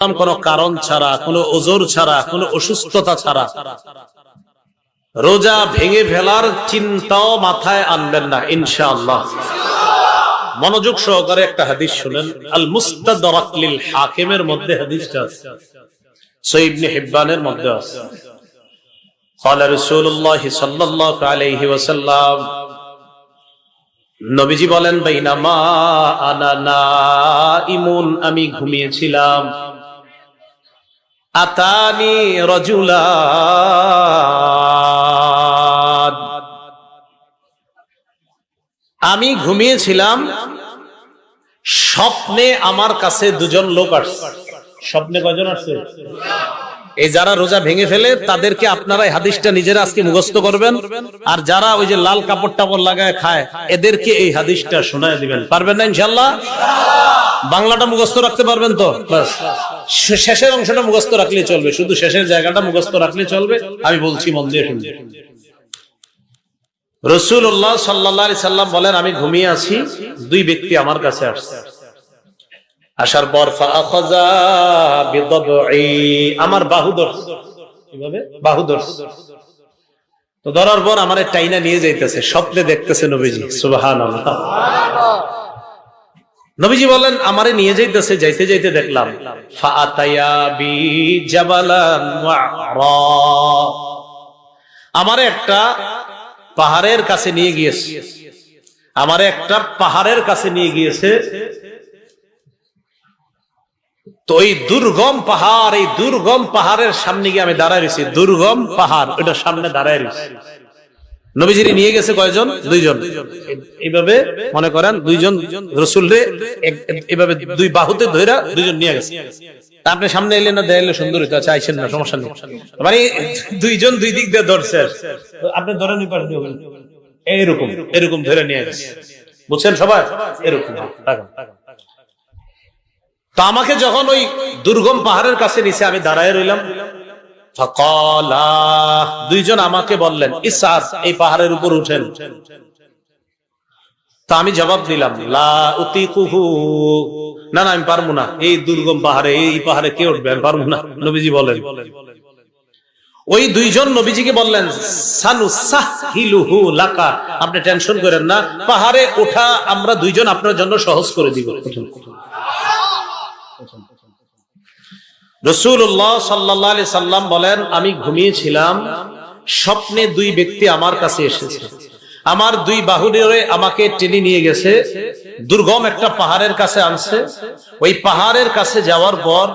কোনো কারণ ছাড়া, কোনো ওজর ছাড়া, কোনো অসুস্থতা ছাড়া রোজা ভেঙে ফেলার চিন্তাও মাথায় আনবেন না ইনশাআল্লাহ। মনোযোগ সহকারে একটা হাদিস শুনেন। আল মুস্তাদরাক লিল হাকিমের মধ্যে হাদিসটা আছে, সহিহ ইবনে হিব্বানের মধ্যে আছে। قال رسول الله صلى الله عليه وسلم, নবীজি বলেন, বাইনামা আনা নাইমুন, আমি ঘুমিয়েছিলাম, আতানি রাজুলান, আমি ঘুমিয়েছিলাম, স্বপ্নে আমার কাছে দুজন লোক আসছে। স্বপ্নে কয়জন আসছে? এই যারা রোজা ভেঙে ফেলে তাদেরকে আপনারা এই হাদিসটা নিজেরা আজকে মুখস্থ করবেন, আর যারা ওই যে লাল কাপড় টাপড় লাগায় খায় এদেরকে এই হাদিসটা শোনায় দিবেন। পারবেন না ইনশাআল্লাহ? বাংলাটা মুখস্থ রাখতে পারবেন তো? বাস, শেষের অংশটা মুখস্থ রাখলে চলবে, শুধু শেষের জায়গাটা মুখস্থ রাখলে চলবে। আমি বলছি, মন দিয়ে শুনবেন। রাসূলুল্লাহ সাল্লাল্লাহু আলাইহি সাল্লাম বলেন, আমি ঘুমিয়ে আছি, দুই ব্যক্তি আমার কাছে আসছে। আসার পর ফাআখাযা বিদবঈ, আমার বাহু ধরছে। কিভাবে? বাহু ধরছে। তো ধরার পর আমারে টাইনা নিয়ে যাইতেছে, স্বপ্নে দেখতেছে নবীজি। সুবহানাল্লাহ। নবীজি বলেন, আমারে নিয়ে যাইতেছে, যাইতে যাইতে দেখলাম ফাআতায়া বি জাবালান ওয়া'রা, আমারে একটা পাহাড়ের কাছে নিয়ে গিয়েছে, আমারে একটা পাহাড়ের কাছে নিয়ে গিয়েছে। তো এই দুর্গম পাহাড়, এই দুর্গম পাহাড়ের সামনে গিয়ে আমি দাঁড়ায় রয়েছি। দুর্গম পাহাড়, ওটার সামনে দাঁড়ায় রয়েছি। নবীজিরে নিয়ে গেছে কয়জন? দুইজন। এইভাবে মনে করেন দুইজন রাসূলরে এইভাবে দুই বাহুতে ধইরা দুইজন নিয়ে গেছে। আপনি সামনে এলেন না, দেখলে সুন্দর হইতো, আচ্ছা আইছেন না, সমস্যা নেই। মানে দুইজন দুই দিক দিয়ে ধরছে, আপনি ধরে নিতে পারেন এইরকম, এরকম ধরে নিয়ে গেছে। বুঝছেন সবাই? এরকম। তো আমাকে যখন ওই দুর্গম পাহাড়ের কাছে নিচে আমি দাঁড়ায় রইলাম, ফাকালা, দুইজন আমাকে বললেন, ইসআদ, এই পাহাড়ের উপর উঠেন। তা আমি জবাব দিলাম, লা উতিকুহু, না না, আমি পারবো না, এই দুর্গম পাহাড়ে, এই পাহাড়ে কে উঠবে, আমি পারবো না। নবীজি বলেন, ওই দুইজন নবীজিকে বললেন, সানুসাহিলুহু লাকা, আপনি টেনশন করেন না, পাহাড়ে ওঠা আমরা দুইজন আপনার জন্য সহজ করে দিব। রাসূলুল্লাহ সাল্লাল্লাহু আলাইহি সাল্লাম বলেন, আমি ঘুমিয়েছিলাম, স্বপ্নে দুই ব্যক্তি আমার কাছে এসেছে, আমার দুই বাহু ধরে আমাকে টেনে নিয়ে গেছে, দুর্গম একটা পাহাড়ের কাছে আনছে। ওই পাহাড়ের কাছে যাওয়ার পর